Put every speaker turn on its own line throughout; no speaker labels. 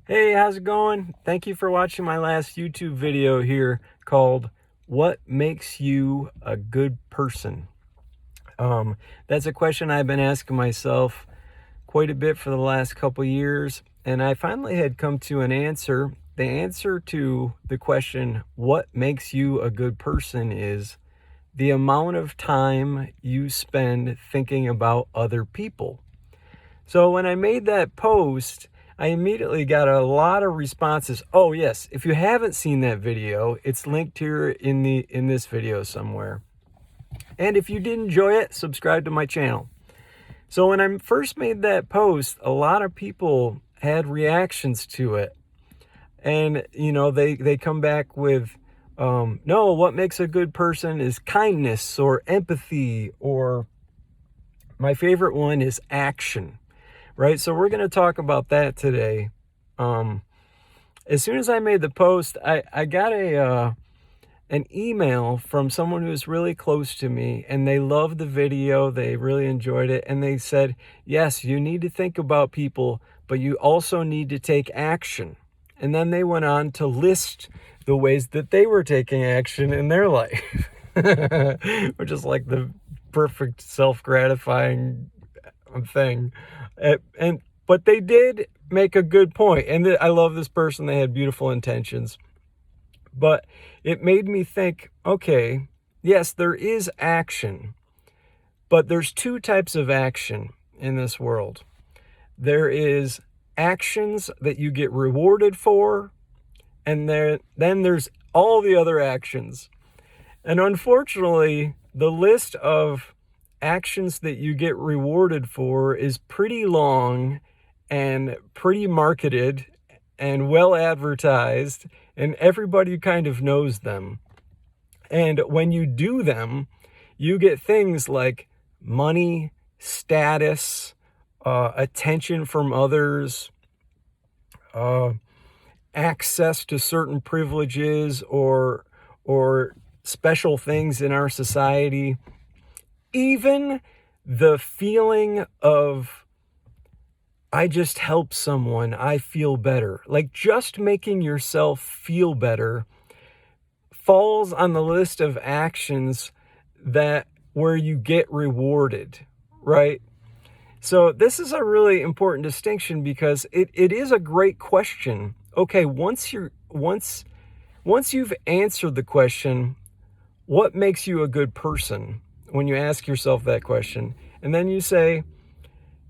Hey, how's it going? Thank you for watching my last YouTube video here called What Makes You a Good Person? That's a question I've been asking myself quite a bit for the last couple years, and I finally had come to an answer. The answer to the question, what makes you a good person, is the amount of time you spend thinking about other people. So when I made that post, I immediately got a lot of responses. Oh yes, if you haven't seen that video, it's linked here in this video somewhere. And if you did enjoy it, subscribe to my channel. So when I first made that post, a lot of people had reactions to it. And they come back with no, what makes a good person is kindness or empathy, or my favorite one is action. Right, so we're going to talk about that today. As soon as I made the post, I got an email from someone who's really close to me, and they loved the video. They really enjoyed it, and they said, yes, you need to think about people, but you also need to take action. And then they went on to list the ways that they were taking action in their life, which is like the perfect self-gratifying thing. But they did make a good point, and I love this person. They had beautiful intentions, but it made me think, okay, yes, there is action, but there's two types of action in this world. There is actions that you get rewarded for, and then there's all the other actions. And unfortunately, the list of actions that you get rewarded for is pretty long and pretty marketed and well advertised, and everybody kind of knows them. And when you do them, you get things like money, status, attention from others, access to certain privileges or special things in our society. Even the feeling of, I just helped someone, I feel better. Like just making yourself feel better falls on the list of actions where you get rewarded, right? So this is a really important distinction, because it is a great question. Okay, once you've answered the question, what makes you a good person? When you ask yourself that question, and then you say,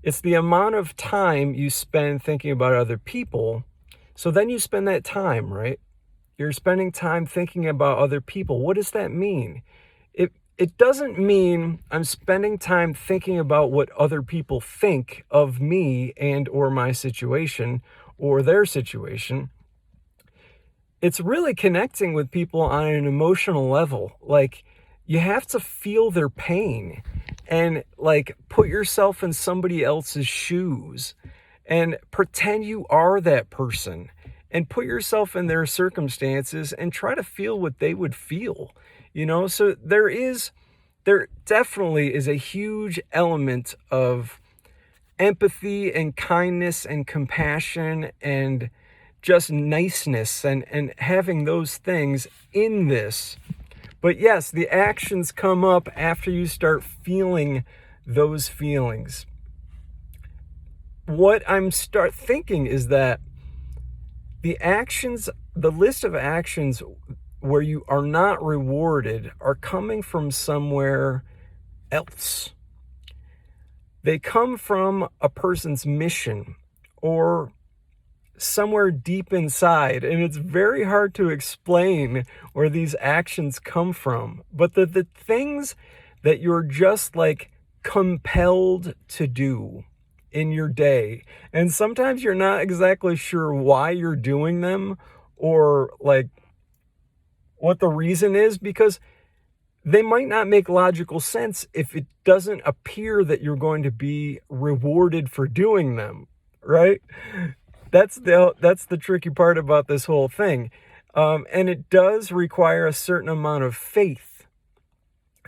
it's the amount of time you spend thinking about other people. So then you spend that time, right? You're spending time thinking about other people. What does that mean? It doesn't mean I'm spending time thinking about what other people think of me and or my situation or their situation. It's really connecting with people on an emotional level. Like, you have to feel their pain and like put yourself in somebody else's shoes and pretend you are that person and put yourself in their circumstances and try to feel what they would feel, So there definitely is a huge element of empathy and kindness and compassion and just niceness and having those things in this. But yes, the actions come up after you start feeling those feelings. What I'm start thinking is that the list of actions where you are not rewarded are coming from somewhere else. They come from a person's mission or somewhere deep inside, and it's very hard to explain where these actions come from, but the things that you're just like compelled to do in your day, and sometimes you're not exactly sure why you're doing them or like what the reason is, because they might not make logical sense if it doesn't appear that you're going to be rewarded for doing them, right? That's the tricky part about this whole thing. And it does require a certain amount of faith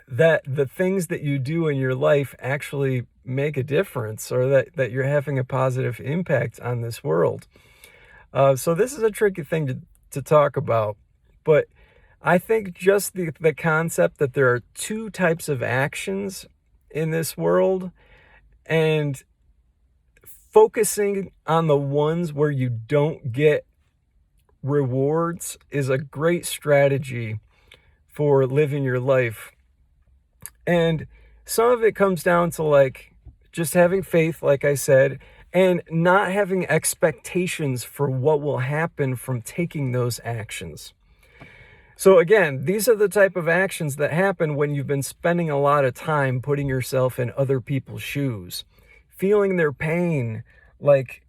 that the things that you do in your life actually make a difference, or that you're having a positive impact on this world. So this is a tricky thing to talk about, but I think just the concept that there are two types of actions in this world, and focusing on the ones where you don't get rewards is a great strategy for living your life. And some of it comes down to like just having faith, like I said, and not having expectations for what will happen from taking those actions. So again, these are the type of actions that happen when you've been spending a lot of time putting yourself in other people's shoes, feeling their pain, like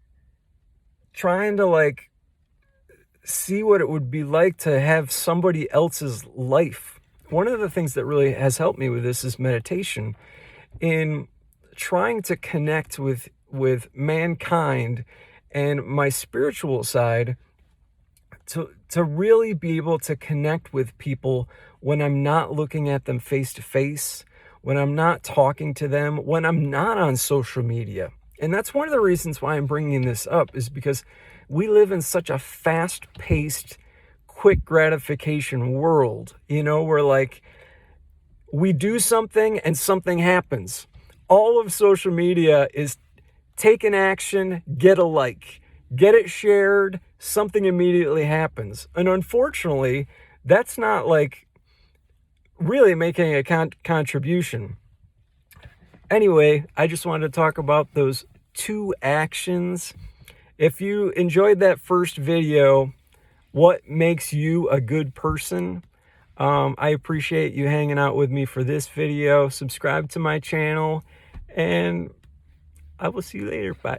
trying to like see what it would be like to have somebody else's life. One of the things that really has helped me with this is meditation, in trying to connect with mankind and my spiritual side, to really be able to connect with people when I'm not looking at them face to face, when I'm not talking to them, when I'm not on social media. And that's one of the reasons why I'm bringing this up, is because we live in such a fast-paced, quick gratification world, where like we do something and something happens. All of social media is take an action, get a like, get it shared, something immediately happens. And unfortunately, that's not like really making a contribution. Anyway, I just wanted to talk about those two actions. If you enjoyed that first video, what makes you a good person? I appreciate you hanging out with me for this video. Subscribe to my channel, and I will see you later. Bye.